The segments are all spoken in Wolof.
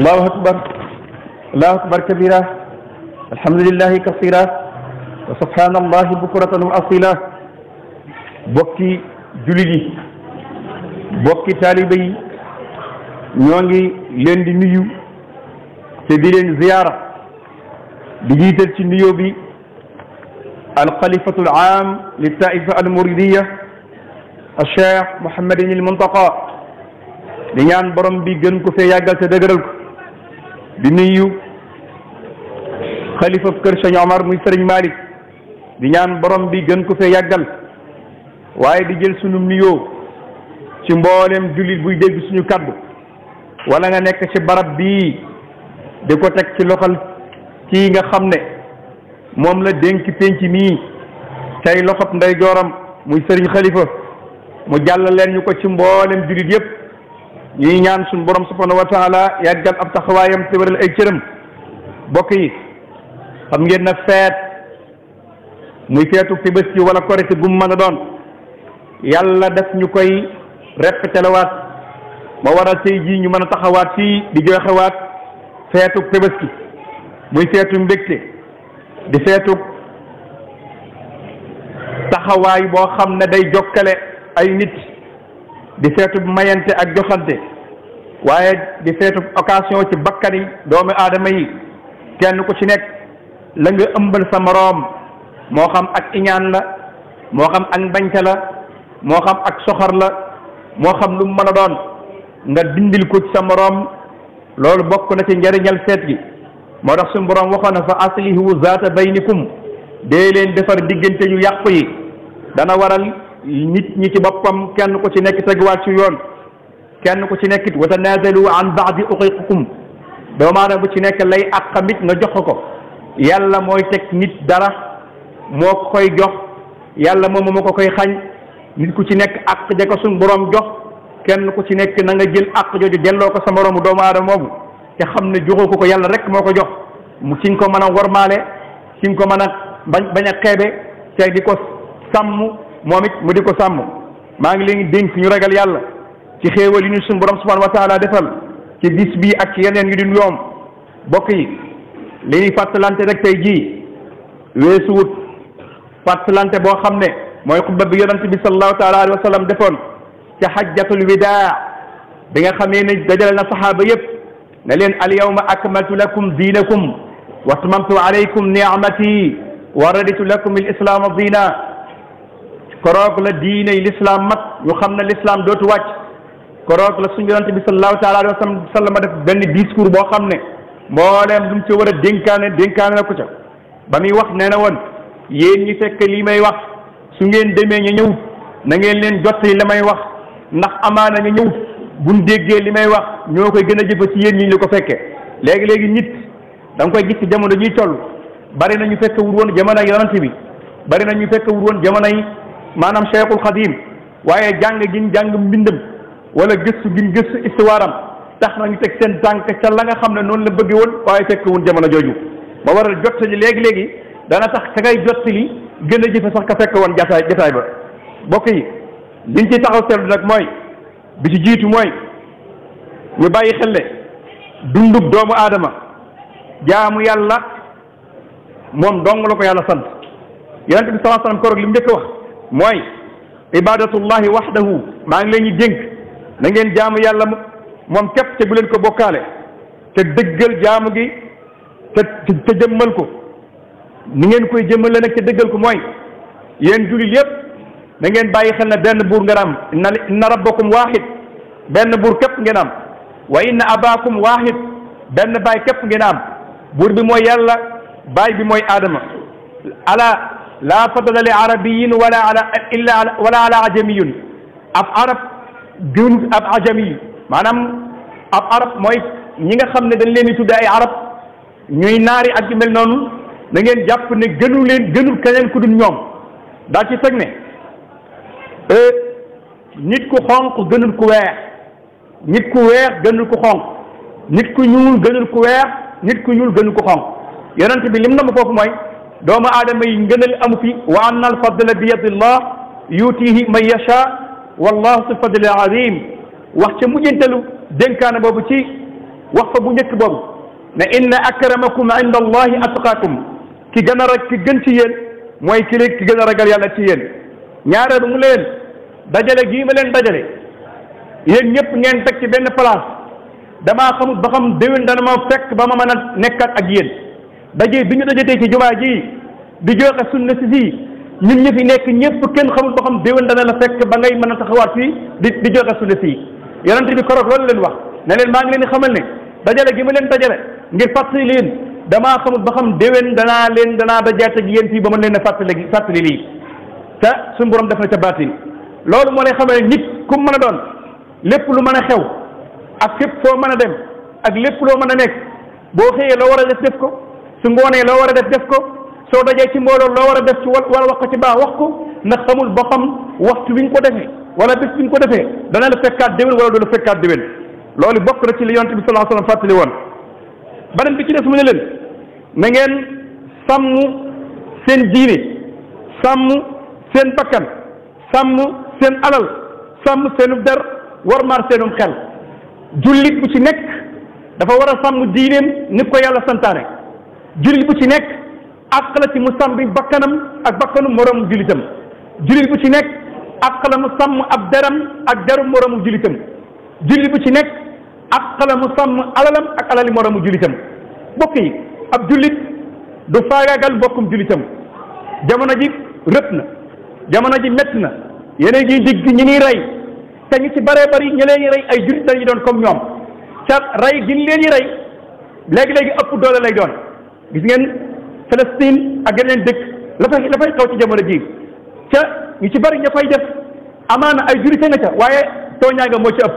allahu akbar kabira alhamdulillahi kasira wa subhanallahi bukratan wa asila bokki jullit yi bokki taalibe yi ñoo ngi leen di nuyu te di leen ziyaara di jiital ci nuyoo bi alxalifatu al-aam li taifa al-muridiya al-cheikh Mouhamadin al-Muntaqa di ñaan borom bi gën ko fee yàggal te dëgëral ko di nuyu xalifa kër Sëñ Omar muy Sëriñ Malick di ñaan borom bi gën ko fee yàggal waaye di jël sunu nuyoo ci mboolem jullit buy dégg suñu kaddu wala nga nekk ci barab bii di ko teg ci loxol kii nga xam ne moom la dénk penc mii tey loxob ndey jooram muy Sëriñ Xalifa mu jàll leen ñu ko ci mboolem jullit yépp ñuy ñaan suñu borom subhanahu wa taala yàggal ab taxawaayam te wéral ay cëram bokk yi xam ngeen na feet muy feetu Tabaski wala Korite gum mën a doon yàlla def ñu koy répété lawaat ma waral tey jii ñu mën a taxawaat fii di joxewaat feetu Tabaski muy feetu mbégte di feetu taxawaay boo xam ne day jokkale ay nit di feetu mayante ak joxante waaye di feetu occasion ci bakkani doomu aadama yi kenn ku ci nekk la nga ëmbal sa moroom moo xam ak iñaan la moo xam ak mbañte la moo xam ak soxor la moo xam lu mu mën a doon nga dindil ko ci sa moroom loolu bokk na ci njariñal feet gi moo tax suñu boroom waxoon na fa aslihu zaata baynikum dee leen defar diggante yu yàqu yi dana waral nit ñi ci boppam kenn ku ci nekk teguwaat ci yoon kenn ku ci nekkit wa tanazalu an ba'di uquqikum doomu aadama bu ci nekk lay àqamit nga jox ko yàlla mooy teg nit dara moo koy jox yàlla moom moo ko koy xañ nit ku ci nekk àq ja ko suñ borom jox kenn ku ci nekk na nga jël àq jooju delloo ko sa moroomu doomu aadama moomu te xam ne joxoo ko yàlla rek moo ko jox mu ci nga ko mën a wormaale ci nga ko mën a bañ a xeebe te di ko sàmm moom it mu di ko sàmm maa ngi leen dénk ñu ragal yàlla ci xéewal yi ñu suñu borom subhanahu wa taala defal ci bis bii ak ci yeneen yu di yoom bokk yi li ñuy fàttalante rek tey jii weesuwut fàttalante boo xam ne mooy xutba bi yonent bi sallallahu taala alayhi wa sallam defoon ca hajjatul widaa bi nga xamee ne dajale na saxaaba yépp ne leen al yawma akmaltu lakum diinakum wa atmamtu alaykum ni'mati wa raditu lakum al islaama diina koroog la diine yi l'islam mat ñu xam ne l'islam dootu wàcc koroog la suñu yonent bi sallallahu taala alayhi wa sallam def benn discours boo xam ne mbooleem lu mu ci war a dénkaane na ko ca ba muy wax nee na woon yéen ñi fekk lii may wax su ngeen demee ñu ñëwut na ngeen leen jottali li may wax ndax amaana ñu ñëwut buñ déggee li may wax ñoo koy gën a jëfe ci yéen ñi li ko fekkee léegi nit da nga koy gis ci jamono ñuy toll bari na ñu fekk wut woon jamono yonent bi bari na ñu fekk wut woon jamono yi maanaam Cheikhul Xadim waaye jàng gin jàng mbindam wala gëstu gin gëstu histoire am tax na ñu teg seen tànk ca la nga xam ne noonu la bëgge woon waaye fekk woon jamono jooju ba waral jottali léegi dana tax ka ngay jottali gën a jëfe sax ka fekk woon jataay ba bokk yi liñ ci taxaw seetlu nag mooy bi ci jiitu mooy ñu bàyyi xel ne dundub doomu aadama jaamu yàlla moom dong la ko yàlla sant yonent bi sallallahu alayhi wasallam koroog li mu njëkk wax mooy ibadatullahi wahdahu maa ngi leen ñu dénk na ngeen jaamu yàlla moom képp te bu leen ko bokkaale te dëggal jaamu gi te jëmmal ko ni ngeen koy jëmmale nag te dëggal ko mooy yéen jullit yépp na ngeen bàyyi xel ne benn buur ngeen am inna rabbakum waahid benn buur képp ngeen am wa inna abaakum waahid benn baay képp ngeen am buur bi mooy yàlla baay bi mooy aadama ala laa fadla li arabiyin wala ala ajamiyun ab arab gën ab ajami maanaam ab arab mooy ñi nga xam ne dañ leen di tudde ay arab ñuy naari ak yu mel noonu da ngeen jàpp ne gënul keneen ku dul ñoom daal ci teg ne nit ku xonq gënul ku weex nit ku weex gënul ku xonq nit ku ñuul gënul ku weex nit ku ñuul gënul ku xonq yonent bi lim na ma foofu mooy doomu aadama yi ngënal amu fi wa anna al fadla bi yadillah yutihi man yasha wallahu sul fadli azim wax ca mujjantalu dénkaane boobu ci wax fa bu njëkk boobu ne inna akramakum inda allahi atqaakum ki gën a ki gën ci yéen mooy ki gën a ragal yàlla ci yéen ñaareel mu leen dajale gii ma leen dajale yéen ñëpp ngeen teg ci benn place damaa xamut ba xam déwén dana ma fekk ba ma mën a nekkat ak yéen daje bi ñu dajetee ci jumaa ji di joxe sunna si fii ñun ñi fi nekk ñëpp kenn xamul ba xam déwén dana la fekk ba ngay mën a taxawaat fii di joxe sunna si yonent bi koroog loolu leen wax ne leen maa ngi leen di xamal ne dajale gi ma leen dajale ngir fàttali leen damaa xamul ba xam déwén danaa dajaate ak yéen fii ba mën leen a fàttali lii te suñu borom def na ca baatin loolu moo lay xamal ne nit ku mën a doon lépp lu mën a xew ak fépp foo mën a dem ak lépp loo mën a nekk boo xëyee loo war a def ko su ngoonee loo war a def ko soo dajee ci mbooloo loo war a def ci wala wax ko ci baax wax ko ndax xamul ba xam waxtu wi nga ko defee wala bés bi nga ko defee dana la fekkaat déwén wala du la fekkaat déwén loolu bokk na ci li yonent bi sallallahu alayhi wasallam fàttali woon beneen bi ci des mu ne leen na ngeen sàmm seen diine sàmm seen bakkan sàmm seen alal sàmm seenu der war maar seenum xel jullit bu ci nekk dafa war a sàmm diineem ni ko yàlla santaane jullit bu ci nekk àq la ci mu sàmm bakkanam ak bakkanu moromu jullitam jullit bu ci nekk àq la mu sàmm ab deram ak deru moromu jullitam jullit bu ci nekk àq la mu sàmm alalam ak alali moromu jullitam bokk yi ab jullit du faagaagal bokkum jullitam jamono ji rëpp na jamono ji métti na yeneen ji digg ñi ñuy rey te ñu ci bëree bëri ñi leen rey ay jullit dañuy doon comme ñoom ca rey gi ñu leen rey léegi-léegi ëpp doole lay doon gis ngeen Palestine ak yeneen dëkk la fay xew ci jamono ji ca ñu ci bëri ña fay def amaana ay jullit nga ca waaye tooñaa nga moo ci ëpp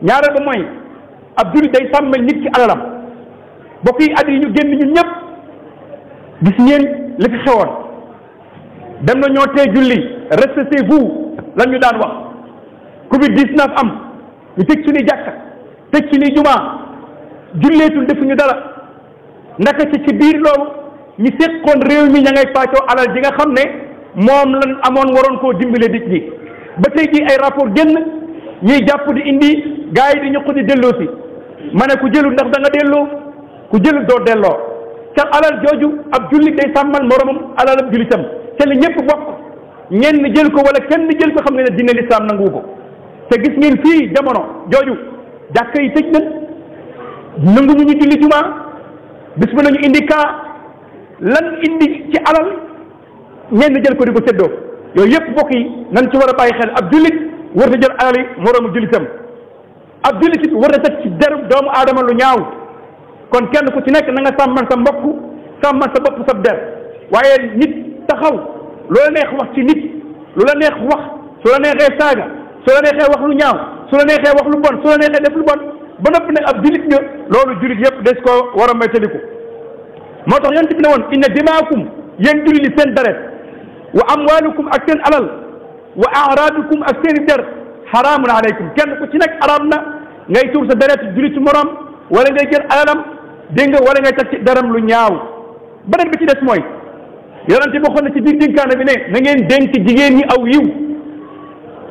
ñaareel ba mooy ab jullit day sàmmal nit ki alalam bokk yi at yi ñu génn ñun ñëpp gis ngeen li fi xewoon dem na ñoo tee julli restez chez vous lan ñu daan wax Covid 19 am ñu tëj suñuy jàkka tëj suñuy jumaa julleetul defuñu dara ndaka ci biir loolu ñi seqoon réew mi ña ngay pàccoo alal ji nga xam ne moom lan amoon waroon koo dimbale nit ñi ba tey jii ay rapport génn ñuy jàpp di indi gars yi di ñu ko di delloo si ma ne ku jëlu ndax da nga delloo ku jëlu doo delloo ca alal jooju ab jullit day sàmmal moromam alalam jullitam te li ñëpp bokk ñenn jël ko wala kenn jël ko xam ne diine lislaam nangu ko te gis ngeen fii jamono jooju jàkka yi tëj nañ nangu ñu julli jumaa bis bu nañu indi kaa lan indi ci alal ñenn jël ko di ko séddoo yooyu yëpp bokk yi nañ ci war a bàyyi xel ab jullit war na jël alal yi moroomu jullitam ab jullit it war na teg ci deru doomu aadama lu ñaaw kon kenn ku ci nekk na nga sàmmal sa mbokk sàmmal sa bopp sa der waaye nit taxaw lu la neex wax ci nit lu la neex wax su la neexee saaga su la neexee wax lu ñaaw su la neexee wax lu bon su la neexee def lu bon ba noppi nag ab jullit nga loolu jullit yëpp des ko war a moytandiku moo tax yonent bi ne woon inna dimaakum yéen jullit li seen deret wa amwaalukum ak seen alal wa aaraadukum ak seen i der xaraamun aleykum kenn ku ci nekk araam na ngay tuur sa deret jullitu morom wala ngay jël alalam dégg nga wala ngay teg ci daram lu ñaaw beneen bi ci des mooy yonent bi waxoon na ci biir dénkaane bi ne na ngeen dénk jigéen ñi aw yiw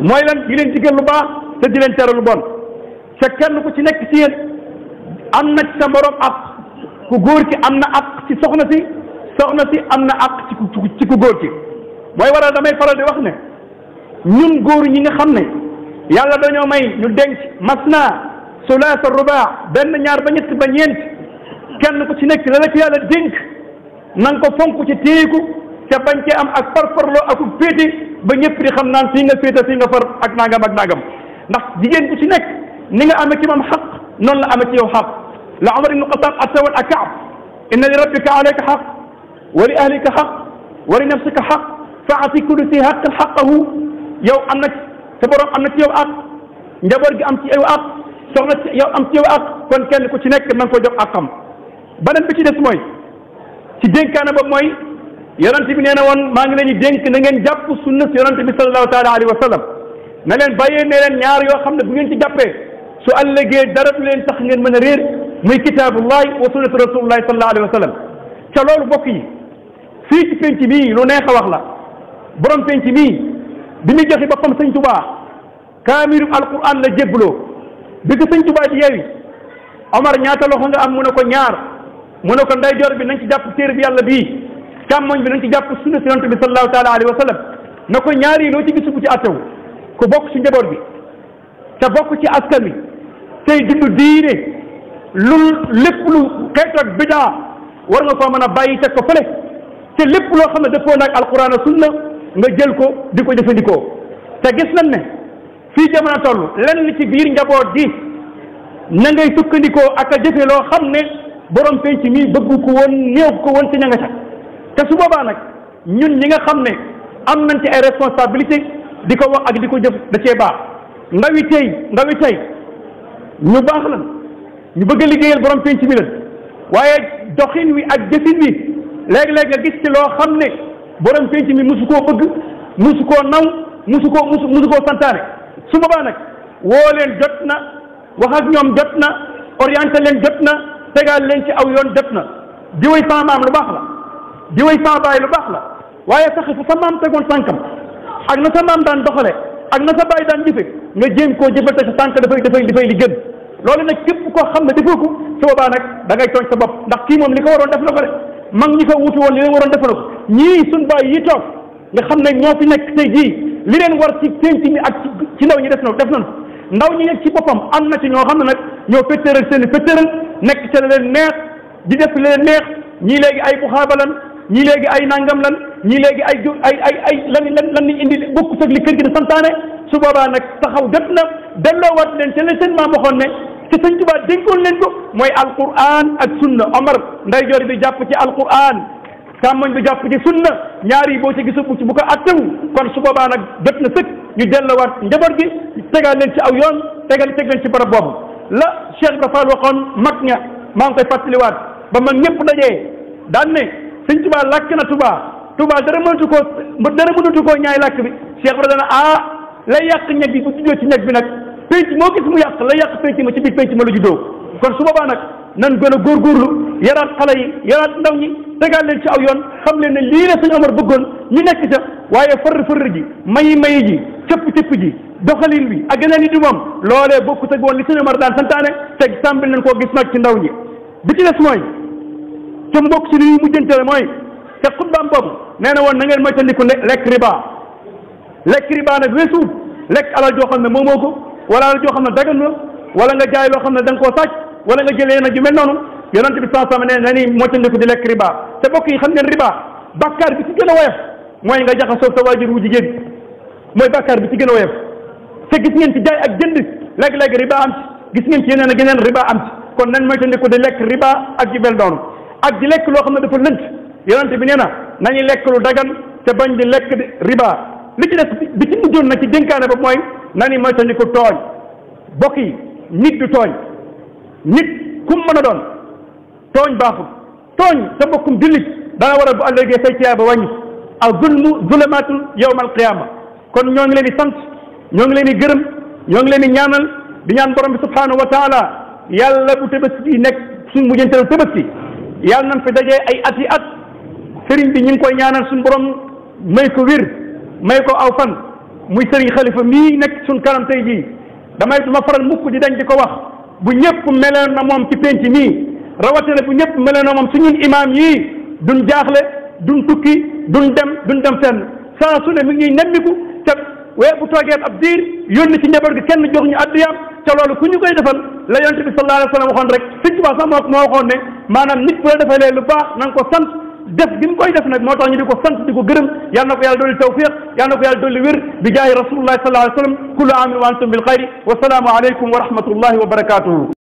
mooy lan di leen digal lu baax te di leen tere lu bon te kenn ku ci nekk ci yéen am na ci sa morom ak ku góor ki am na ak ci soxna si am na ak ci ku góor ki mooy waral damay faral di wax ne ñun góor ñi nga xam ne yàlla dañoo may ñu denc masna sulaasa rubaa benn ñaar ba ñett ba ñeent kenn ku ci nekk la la ci yàlla dénk na nga ko fonk ci téyeku te bañ cee am ak farfarloo ak féete ba ñëpp di xam naan fii nga féete fii nga far ak nangam ndax jigéen ku ci nekk ni nga amee ci moom xaq noonu la amee ci yow xaq la Umar ibn Xattaab asawoon ak Kaab inna li rabbika alayka xaq wa li ahlika xaq wa li nafsika xaq faati kulli si xaqin xaqahu yow am na sa borom am na ci yow ak njaboot gi am ci yow ak soxna ci yow am ci yow ak kon kenn ku ci nekk na nga ko jox ak xam beneen bi ci des mooy ci dénkaane ba mooy yonent bi nee na woon maa ngi leen di dénk na ngeen jàpp sunna si yonent bi sallallahu taala alayhi wa sallam na leen bàyyee ne leen ñaar yoo xam ne bu ngeen ci jàppee su ëllëgee dara du leen tax ngeen mën a réer muy kitaabullahi wa sunnatu rasulillahi sallallahu alayhi wa sallam ca loolu bokk yi fii ci penc mii lu neex a wax la borom penc mii bi muy joxe boppam sëñ Tuubaa kaamiru alquran la jébbaloo bi ko sëñ Tuubaa di yeewi Omar ñaata loxo nga am mu ne ko ñaar mu ne ko ndeyjoor bi nañ ci jàpp téere bi yàlla bii càmmoñ bi nañ ci jàpp sunna si yonent bi sallallahu taala alayhi wa sallam na ko ñaar yi loo ci gisu bu ci attewu ku bokk ci njaboot bi te bokk ci askan wi tey dund diine lépp lu xeetu ak bidaa war nga koo mën a bàyyi teg ko fële te lépp loo xam ne dëppoo naag alquran ak sunna nga jël ko di ko jëfandikoo te gis nañ ne fii jamono toll lenn ci biir njaboot gi na ngay sukkandikoo ak a jëfe loo xam ne borom penc mi bëggu ko woon néew ko woon ci ña nga ca te su boobaa nag ñun ñi nga xam ne am nañ ci ay responsabilité di ko wax ak di ko jëf da cee baax ndawi tey ñu baax lan ñu bëgg a liggéeyal borom penc mi lan waaye doxin wi ak jëfin wi léeg-léeg nga gis ci loo xam ne borom penc mi musu koo bëgg musu koo naw musu koo santaane su boobaa nag woo leen jot na wax ak ñoom jot na orienté leen jot na tegal leen ci aw yoon jot na di way sama maam lu baax la di way sama baay lu baax la waaye fexe fu sa maam tegoon tànkam ak na sa maam daan doxale ak na sa baay daan jëfe nga jéem koo jëfal te sa tànk dafay li gën loolu nag képp koo xam ne defoo ko su boobaa nag da ngay tooñ sa bopp ndax kii moom li ko waroon def na ko de mag ñi ko wutu woon li leen waroon defal ko ñii suñ baay yi toog nga xam ne ñoo fi nekk tey jii li leen war ci penc mi ak ci ndaw ñi def nañ ko ndaw ñi nekk ci boppam am na ci ñoo xam ne nag ñoo féttéeral seen i féttéeral nekk ca la leen neex di def la leen neex ñii léegi ay buxaaba lan ñii léegi ay nangam lan ñii léegi ay lan lañ indi bokkut ak li kër gi di santaane su boobaa nag taxaw jot na delloowaat leen ca la seen maam waxoon ne te sëñ Tuubaa dénkoon leen ko mooy alquran ak sunna Omar ndeyjoor bi jàpp ci alquran càmmoñ bi jàpp ci sunna ñaar yi boo ci gisu bu ko attewu kon su boobaa nag jot na sëkk ñu delloowaat njaboot gi tegal leen ci aw yoon teg leen ci barab boobu la Cheikh Ibra Fall waxoon mag ña maa ngi koy fàttaliwaat ba mag ñëpp dajee daan ne sëñ Tuubaa làkk na Tuubaa dara mënatu koo ñaay làkk bi Cheikh Ibra dana lay yàq ñeg bi bu juddoo ci ñeg bi nag penc moo gis mu yàq la yàq penc ma ci biir penc ma la juddoo kon su boobaa nag nan gën a góorgóorlu yaraat xale yi yaraat ndaw ñi tegaat leen ci aw yoon xam leen ne lii la sëñ Omar bëggoon ñu nekk ca waaye fër ji mayi ji cëpp ji doxalin bi ak yeneen yi di moom loolee bokkut ak woon li sëñ Omar daan santaane teg tàmbali nañ koo gis nag ci ndaw ñi bi ci des mooy ca mbokk ci li ñuy mujjantale mooy te xutbaam boobu nee na woon na ngeen moytandiku lekk riba nag weesuut lekk alal joo xam ne moomoo ko wala alal joo xam ne dagan na wala nga jaay loo xam ne da nga koo sàcc wala nga jëlee nag yu mel noonu yonent bi sallallahu alayhi wa sallam ne ni moytandiku di lekk riba te bokk yi xam ngeen riba bàkkaar bi ci gën a woyof mooy nga jaxasoo sa waajur wu jigéen mooy bàkkaar bi ci gën a woyof te gis ngeen ci jaay ak jënd léeg-léeg riba am ci gis ngeen ci yeneen ak yeneen riba am ci kon nañ moytandiku di lekk riba ak yu mel noonu ak di lekk loo xam ne dafa lënt yonent bi nee na nañu lekk lu dagan te bañ di lekk riba li ci des bi ci mujjoon nag ci dénkaane ba mooy nañu moytandiku tooñ bokk yi nit du tooñ nit kum mën a doon tooñ baaxul tooñ sa bokkum jullit dana waral bu àllëgee say tiyaaba wàññi al zulmu zulumatul yawm al qiyama kon ñoo ngi leen di sant ñoo ngi leen di gërëm ñoo ngi leen di ñaanal di ñaan borom bi subhanahu wa taala yàlla bu tabaski nekk suñ mujjanteelu tabaski yàlla nañ fi dajee ay at yi at sëriñ bi ñu ngi koy ñaanal suñ borom may ko wér may ko aw fan muy sëriñ xalifa mii nekk suñ kanam tey jii damay duma faral mukk di dañ di ko wax bu ñëpp meloon na moom ci penc mii rawatina bu ñëpp meloon na moom suñun imaam yii duñ jaaxle duñ tukki duñ dem fenn saa su ne mi ngi ñuy nemmiku te weer bu toogee ab diir yónni ci njaboot gi kenn jox ñu addiyaam te loolu ku ñu koy defal la yonent bi sallallahu alayhi wa sallam waxoon rek sëñ Tuubaa sax moo waxoon ne maanaam nit bu la defalee lu baax na nga ko sant def gi mu koy def nag moo tax ñu di ko sant di ko gërëm yal na ko yàlla dolli tawfiq yal na ko yàlla dolli wér bi jaahi rasulullahi sallallahu alayhi wa sallam kullu amin wa antum bil xayri wa salaamu aleykum wa rahmatullahi wa barakatuhu